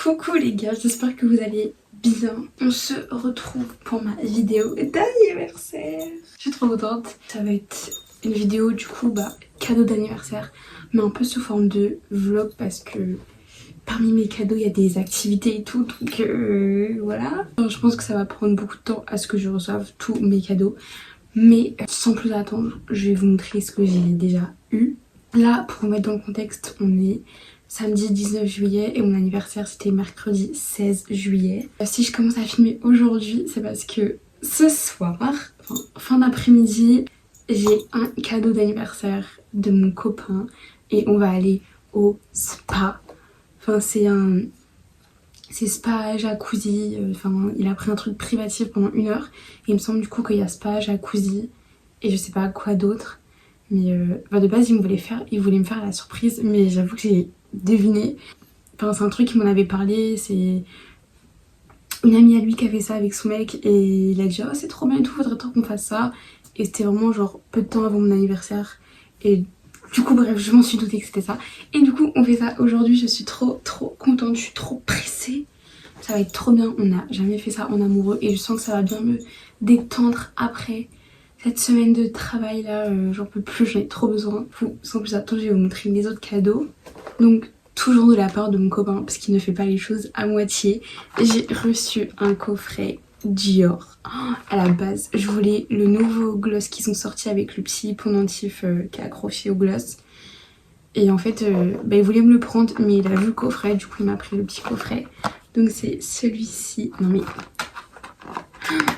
Coucou les gars, j'espère que vous allez bien. On se retrouve pour ma vidéo d'anniversaire. Je suis trop contente. Ça va être une vidéo du coup cadeau d'anniversaire, mais un peu sous forme de vlog parce que parmi mes cadeaux il y a des activités et tout, donc voilà. Alors, je pense que ça va prendre beaucoup de temps à ce que je reçoive tous mes cadeaux, mais sans plus attendre, je vais vous montrer ce que j'ai déjà eu. Là, pour vous mettre dans le contexte, on est samedi 19 juillet et mon anniversaire c'était mercredi 16 juillet. Si je commence à filmer aujourd'hui, c'est parce que ce soir, fin d'après-midi, j'ai un cadeau d'anniversaire de mon copain et on va aller au spa. Enfin c'est spa, jacuzzi, il a pris un truc privatif pendant 1 heure et il me semble du coup qu'il y a spa, jacuzzi et je sais pas quoi d'autre. Mais de base il voulait me faire la surprise, mais j'avoue que j'ai deviné. Enfin c'est un truc qu'il m'en avait parlé, c'est une amie à lui qui a fait ça avec son mec et il a dit oh c'est trop bien et tout, faudrait trop qu'on fasse ça. Et c'était vraiment genre peu de temps avant mon anniversaire et du coup bref je m'en suis doutée que c'était ça. Et du coup on fait ça aujourd'hui, je suis trop contente, je suis trop pressée. Ça va être trop bien, on n'a jamais fait ça en amoureux et je sens que ça va bien me détendre après cette semaine de travail là, j'en peux plus, j'en ai trop besoin. Sans plus attendre, je vais vous montrer les autres cadeaux. Donc toujours de la part de mon copain parce qu'il ne fait pas les choses à moitié. J'ai reçu un coffret Dior. À la base je voulais le nouveau gloss qui sont sortis avec le petit pendentif qui est accroché au gloss. Et en fait il voulait me le prendre mais il a vu le coffret, du coup il m'a pris le petit coffret. Donc c'est celui-ci. Non mais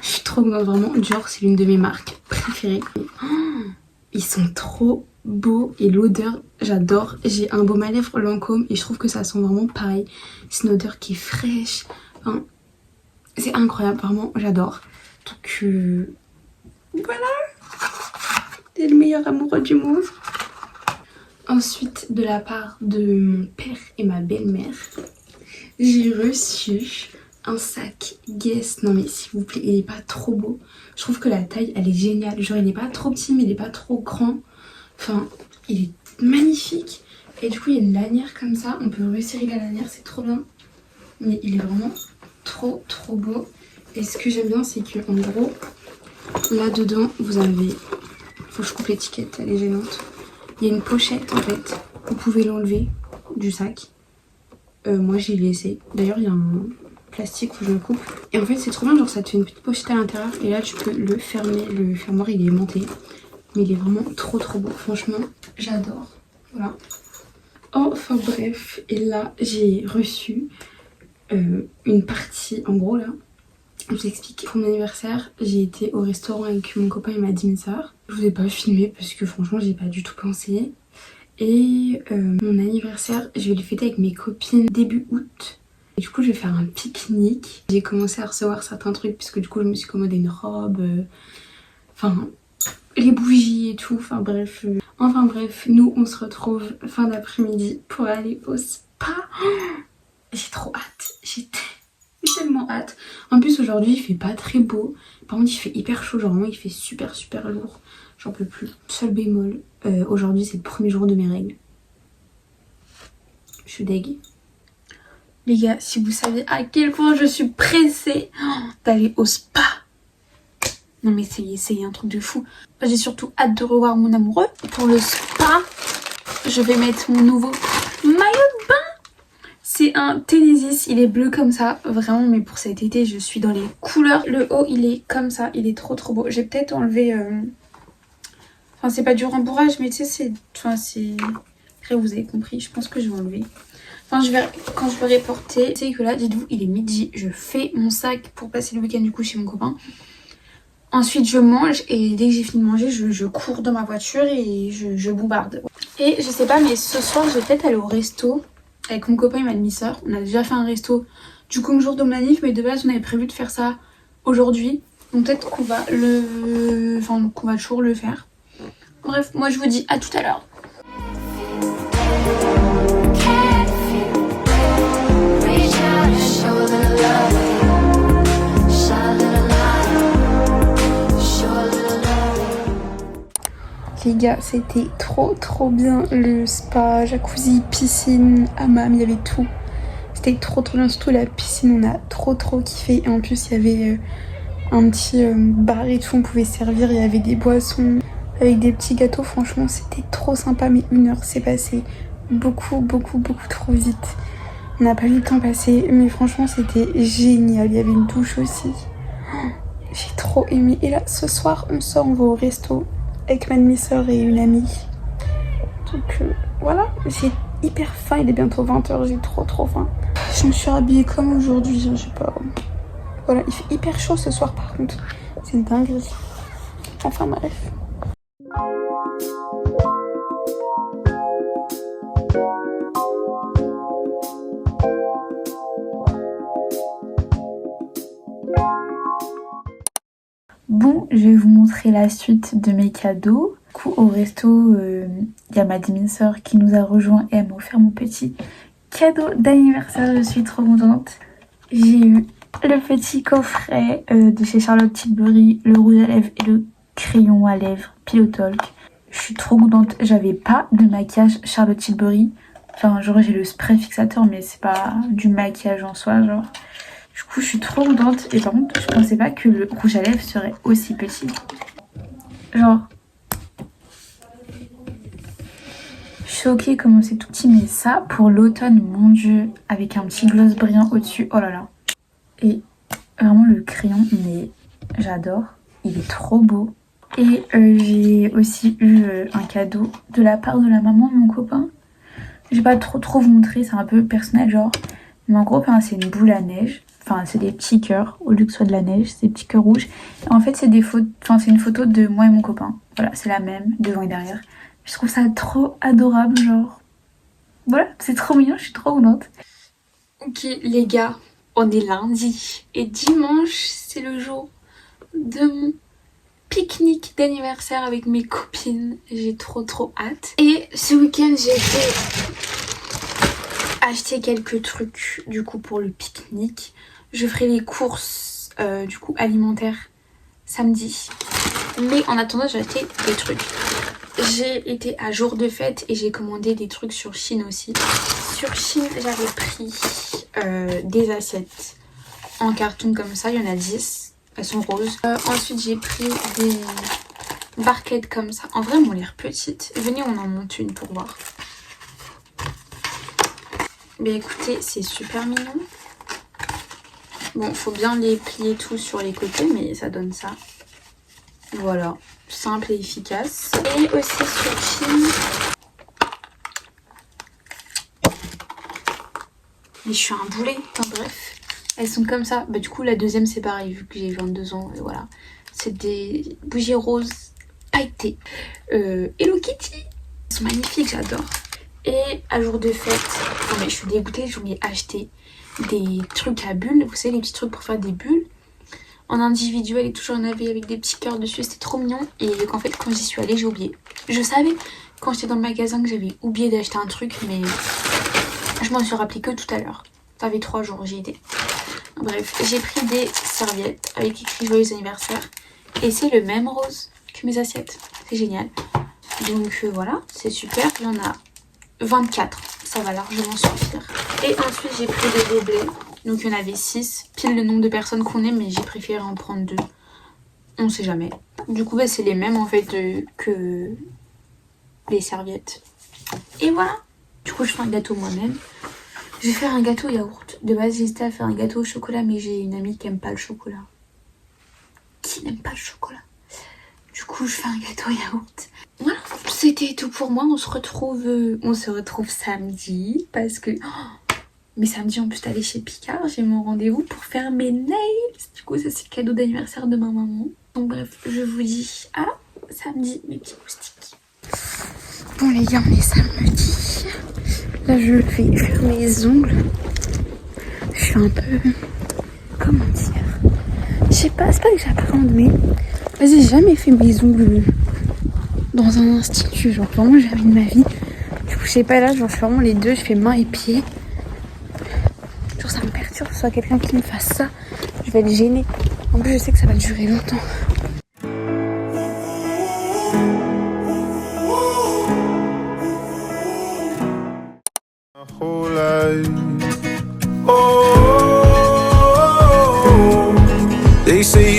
je suis trop contente, vraiment. Dior c'est l'une de mes marques préférées. Ils sont trop beaux et l'odeur j'adore. J'ai un baume à lèvres Lancôme et je trouve que ça sent vraiment pareil. C'est une odeur qui est fraîche. Enfin, c'est incroyable, vraiment j'adore. Donc voilà, c'est le meilleur amoureux du monde. Ensuite de la part de mon père et ma belle-mère, j'ai reçu un sac Guess. Non mais s'il vous plaît, il est pas trop beau. Je trouve que la taille elle est géniale. Genre il est pas trop petit mais il est pas trop grand. Enfin il est magnifique. Et du coup il y a une lanière comme ça. On peut resserrer la lanière, c'est trop bien. Mais il est vraiment trop beau. Et ce que j'aime bien c'est que en gros là dedans vous avez... Faut que je coupe l'étiquette, elle est gênante. Il y a une pochette en fait. Vous pouvez l'enlever du sac. Moi j'ai laissé. D'ailleurs il y a un plastique où je le coupe. Et en fait c'est trop bien, genre ça te fait une petite pochette à l'intérieur. Et là tu peux le fermer. Le fermoir il est aimanté. Mais il est vraiment trop beau. Franchement j'adore. Voilà. Enfin bref. Et là j'ai reçu une partie. En gros là, je vous explique. Pour mon anniversaire j'ai été au restaurant avec mon copain et ma demi-sœur. Je vous ai pas filmé parce que franchement j'ai pas du tout pensé. Et mon anniversaire je vais le fêter avec mes copines début août. Et du coup je vais faire un pique-nique. J'ai commencé à recevoir certains trucs puisque du coup je me suis commandé une robe, enfin les bougies et tout, enfin bref. Enfin bref, nous on se retrouve fin d'après-midi pour aller au spa. J'ai trop hâte, j'ai tellement hâte. En plus aujourd'hui il fait pas très beau, par contre il fait hyper chaud, genre vraiment il fait super lourd. J'en peux plus. Seul bémol, aujourd'hui c'est le premier jour de mes règles. Je suis deg. Les gars, si vous savez à quel point je suis pressée d'aller au spa. Non mais c'est un truc de fou. J'ai surtout hâte de revoir mon amoureux. Pour le spa, je vais mettre mon nouveau maillot de bain. C'est un Tennessee, il est bleu comme ça. Vraiment, mais pour cet été, je suis dans les couleurs. Le haut, il est comme ça, il est trop beau. J'ai peut-être enlevé... Enfin, c'est pas du rembourrage, mais tu sais, c'est... Enfin, c'est... Après, vous avez compris, je pense que je vais enlever. Enfin, quand je vais reporter, tu sais que là, dites-vous, il est midi. Je fais mon sac pour passer le week-end du coup chez mon copain. Ensuite, je mange et dès que j'ai fini de manger, je cours dans ma voiture et je boubarde. Et je sais pas, mais ce soir, je vais peut-être aller au resto avec mon copain et ma demi-sœur. On a déjà fait un resto du coup le jour de mon anniv, mais de base, on avait prévu de faire ça aujourd'hui. Donc peut-être qu'on va qu'on va toujours le faire. Bref, moi je vous dis à tout à l'heure. Les gars, c'était trop bien le spa, jacuzzi, piscine, hammam, il y avait tout. C'était trop bien, surtout la piscine, on a trop kiffé. Et en plus, il y avait un petit bar et tout, on pouvait servir, il y avait des boissons avec des petits gâteaux. Franchement, c'était trop sympa, mais 1 heure s'est passée beaucoup trop vite. On n'a pas vu le temps passer, mais franchement, c'était génial. Il y avait une douche aussi. J'ai trop aimé. Et là, ce soir, on sort, on va au resto avec ma demi-sœur et une amie. Donc voilà, j'ai hyper faim. Il est bientôt 20h, j'ai trop faim. Je me suis habillée comme aujourd'hui, je sais pas. Voilà, il fait hyper chaud ce soir par contre. C'est une dinguerie. Enfin bref. Bon, je vais vous montrer la suite de mes cadeaux. Du coup, au resto, il y a ma demi-sœur qui nous a rejoint et elle m'a offert mon petit cadeau d'anniversaire. Je suis trop contente. J'ai eu le petit coffret de chez Charlotte Tilbury, le rouge à lèvres et le crayon à lèvres Pillow Talk. Je suis trop contente. J'avais pas de maquillage Charlotte Tilbury. Enfin, genre j'ai le spray fixateur, mais c'est pas du maquillage en soi, genre. Du coup, je suis trop contente. Et par contre, je pensais pas que le rouge à lèvres serait aussi petit. Genre, choquée comment c'est tout petit. Mais ça, pour l'automne, mon dieu, avec un petit gloss brillant au-dessus. Oh là là. Et vraiment, le crayon, mais j'adore. Il est trop beau. Et j'ai aussi eu un cadeau de la part de la maman de mon copain. Je vais pas trop vous montrer, c'est un peu personnel, genre. Mais en gros, c'est une boule à neige. Enfin, c'est des petits cœurs, au lieu que ce soit de la neige, c'est des petits cœurs rouges. Et en fait, c'est une photo de moi et mon copain. Voilà, c'est la même, devant et derrière. Je trouve ça trop adorable, genre. Voilà, c'est trop mignon, je suis trop contente. Ok, les gars, on est lundi. Et dimanche, c'est le jour de mon pique-nique d'anniversaire avec mes copines. J'ai trop hâte. Et ce week-end, j'ai été acheter quelques trucs, du coup, pour le pique-nique. Je ferai les courses du coup alimentaires samedi. Mais en attendant, j'ai acheté des trucs. J'ai été à jour de fête et j'ai commandé des trucs sur Shein aussi. Sur Shein, j'avais pris des assiettes en carton comme ça. Il y en a 10. Elles sont roses. Ensuite, j'ai pris des barquettes comme ça. En vrai, elles m'ont l'air petites. Venez, on en monte une pour voir. Mais écoutez, c'est super mignon. Bon, faut bien les plier tous sur les côtés, mais ça donne ça. Voilà, simple et efficace. Et aussi sur Shein. Mais je suis un boulet, enfin bref. Elles sont comme ça. Bah du coup, la deuxième c'est pareil, vu que j'ai 22 ans, et voilà. C'est des bougies roses pailletées. Hello Kitty. Elles sont magnifiques, j'adore. Et à jour de fête, non mais je suis dégoûtée, j'en ai acheté des trucs à bulles, vous savez les petits trucs pour faire des bulles en individuel et tout, j'en avais avec des petits cœurs dessus, c'était trop mignon. Et qu'en fait quand j'y suis allée, j'ai oublié. Je savais quand j'étais dans le magasin que j'avais oublié d'acheter un truc, mais je m'en suis rappelé que tout à l'heure. Ça fait 3 jours, j'y étais. Bref, j'ai pris des serviettes avec écrit joyeux anniversaire et c'est le même rose que mes assiettes, c'est génial. Donc voilà, c'est super, il y en a 24, ça va largement suffire. Et ensuite j'ai pris des gobelets, donc il y en avait 6, pile le nombre de personnes qu'on est, mais j'ai préféré en prendre 2, on sait jamais. Du coup c'est les mêmes en fait que les serviettes. Et voilà, du coup je fais un gâteau moi-même. Je vais faire un gâteau yaourt. De base j'hésitais à faire un gâteau au chocolat, mais j'ai une amie qui aime pas le chocolat. Qui n'aime pas le chocolat? Du coup je fais un gâteau yaourt. Voilà, c'était tout pour moi. On se retrouve samedi parce que mais samedi en plus d'aller chez Picard, j'ai mon rendez-vous pour faire mes nails. Du coup ça c'est le cadeau d'anniversaire de ma maman. Donc bref, je vous dis à samedi mes petits moustiques. Bon les gars, on est samedi. Là je vais faire mes ongles. Je suis un peu, comment dire, je sais pas, c'est pas que j'appréhende, mais vas-y, j'ai jamais fait mes ongles dans un institut, genre vraiment jamais de ma vie. Du coup je sais pas, là genre je fais vraiment les deux, je fais main et pied. Genre ça me perturbe que ce soit quelqu'un qui me fasse ça, je vais être gênée. En plus je sais que ça va durer longtemps.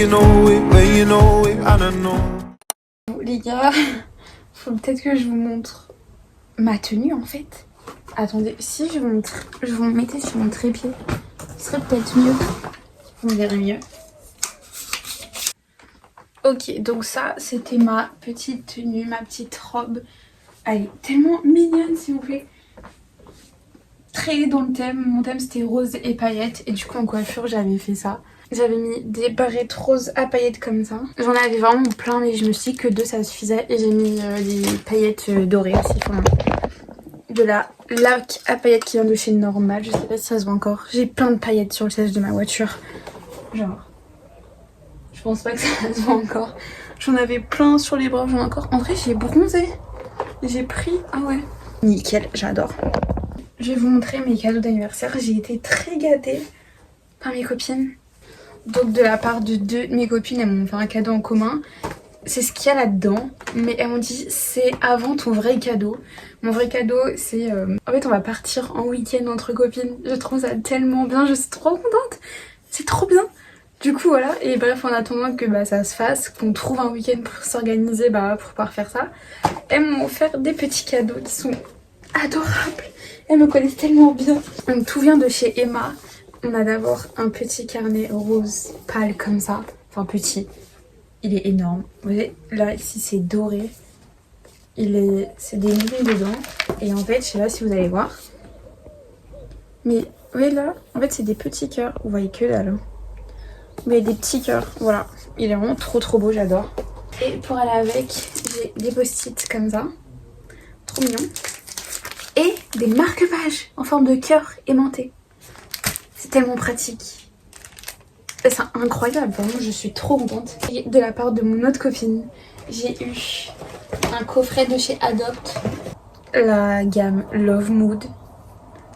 you know it, where you know it, I don't know. Bon, les gars, faut peut-être que je vous montre ma tenue en fait. Attendez, si je vous mettais sur mon trépied, ce serait peut-être mieux. Vous me verrez mieux. Ok, donc ça, c'était ma petite tenue, ma petite robe. Elle est tellement mignonne, s'il vous plaît. Très dans le thème. Mon thème, c'était rose et paillettes. Et du coup, en coiffure, j'avais fait ça. J'avais mis des barrettes roses à paillettes comme ça. J'en avais vraiment plein, mais je me suis dit que 2, ça suffisait. Et j'ai mis des paillettes dorées aussi. Enfin, de la laque à paillettes qui vient de chez Normal. Je sais pas si ça se voit encore. J'ai plein de paillettes sur le siège de ma voiture. Genre... Je pense pas que ça se voit encore. J'en avais plein sur les bras, j'en ai encore. En vrai, j'ai bronzé. J'ai pris... Ah ouais. Nickel, j'adore. Je vais vous montrer mes cadeaux d'anniversaire. J'ai été très gâtée par mes copines. Donc de la part de 2 de mes copines, elles m'ont fait un cadeau en commun. C'est ce qu'il y a là-dedans. Mais elles m'ont dit, c'est avant ton vrai cadeau. Mon vrai cadeau, c'est... En fait, on va partir en week-end entre copines. Je trouve ça tellement bien, je suis trop contente. C'est trop bien. Du coup voilà, et bref en attendant que ça se fasse, qu'on trouve un week-end pour s'organiser pour pouvoir faire ça, elles m'ont offert des petits cadeaux qui sont adorables. Elles me connaissent tellement bien. Donc tout vient de chez Emma. On a d'abord un petit carnet rose pâle comme ça, enfin petit, il est énorme. Vous voyez là ici c'est doré, c'est des lignes dedans et en fait je sais pas si vous allez voir, mais vous voyez là, en fait c'est des petits cœurs, vous voyez que dalle. Mais des petits cœurs, voilà. Il est vraiment trop beau, j'adore. Et pour aller avec, j'ai des post-it comme ça. Trop mignon. Et des marque-pages en forme de cœur aimanté. C'est tellement pratique. C'est incroyable, vraiment, je suis trop contente. Et de la part de mon autre copine, j'ai eu un coffret de chez Adopt. La gamme Love Mood.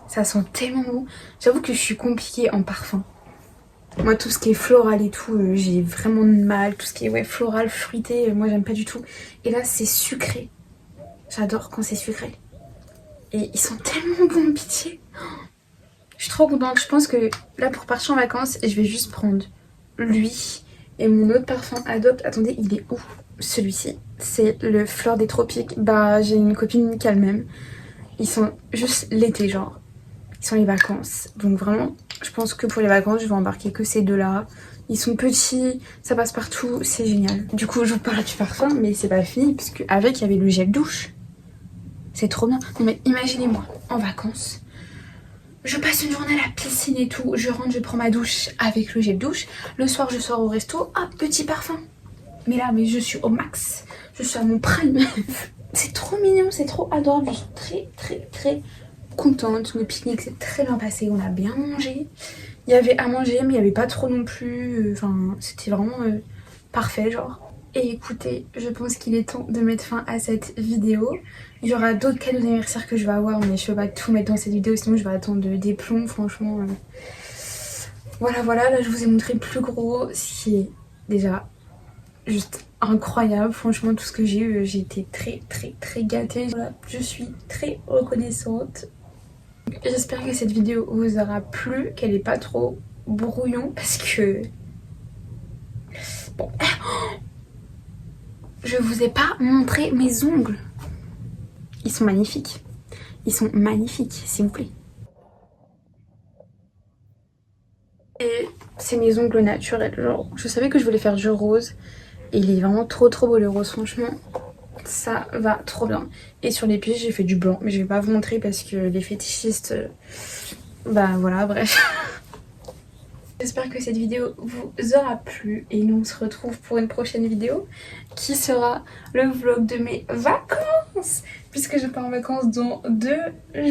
Ça sent tellement bon. J'avoue que je suis compliquée en parfum. Moi tout ce qui est floral et tout, j'ai vraiment de mal. Tout ce qui est floral, fruité, moi j'aime pas du tout. Et là c'est sucré. J'adore quand c'est sucré. Et ils sont tellement bons, pitié. Je suis trop contente. Je pense que là pour partir en vacances, je vais juste prendre lui et mon autre parfum Adopt. Attendez, il est où? Celui-ci, c'est le Fleur des Tropiques. J'ai une copine qui a le même. Ils sont juste l'été genre. Ils sont les vacances. Donc vraiment, je pense que pour les vacances, je vais embarquer que ces 2-là. Ils sont petits, ça passe partout, c'est génial. Du coup, je vous parle du parfum, mais c'est pas fini, parce qu'avec, il y avait le gel douche. C'est trop bien. Non mais imaginez-moi, en vacances, je passe une journée à la piscine et tout, je rentre, je prends ma douche avec le gel douche. Le soir, je sors au resto, petit parfum. Mais là, je suis au max. Je suis à mon prime. C'est trop mignon, c'est trop adorable. Je suis très contente. Le pique-nique s'est très bien passé, on a bien mangé. Il y avait à manger mais il n'y avait pas trop non plus. Enfin, c'était vraiment parfait genre. Et écoutez, je pense qu'il est temps de mettre fin à cette vidéo. Il y aura d'autres cadeaux d'anniversaire que je vais avoir, mais je peux pas tout mettre dans cette vidéo, sinon je vais attendre des plombs, franchement. Voilà, là je vous ai montré le plus gros, ce qui est déjà juste incroyable. Franchement, tout ce que j'ai eu, j'ai été très gâtée. Voilà, je suis très reconnaissante. J'espère que cette vidéo vous aura plu, qu'elle n'est pas trop brouillon, parce que... Bon... Je vous ai pas montré mes ongles. Ils sont magnifiques. Ils sont magnifiques, s'il vous plaît. Et c'est mes ongles naturels. Genre, je savais que je voulais faire du rose. Et il est vraiment trop beau le rose, franchement. Ça va trop bien. Et sur les pieds, j'ai fait du blanc. Mais je vais pas vous montrer parce que les fétichistes... voilà, bref. J'espère que cette vidéo vous aura plu et nous on se retrouve pour une prochaine vidéo qui sera le vlog de mes vacances puisque je pars en vacances dans 2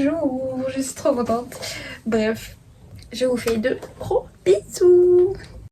jours. Je suis trop contente. Bref, je vous fais de gros bisous.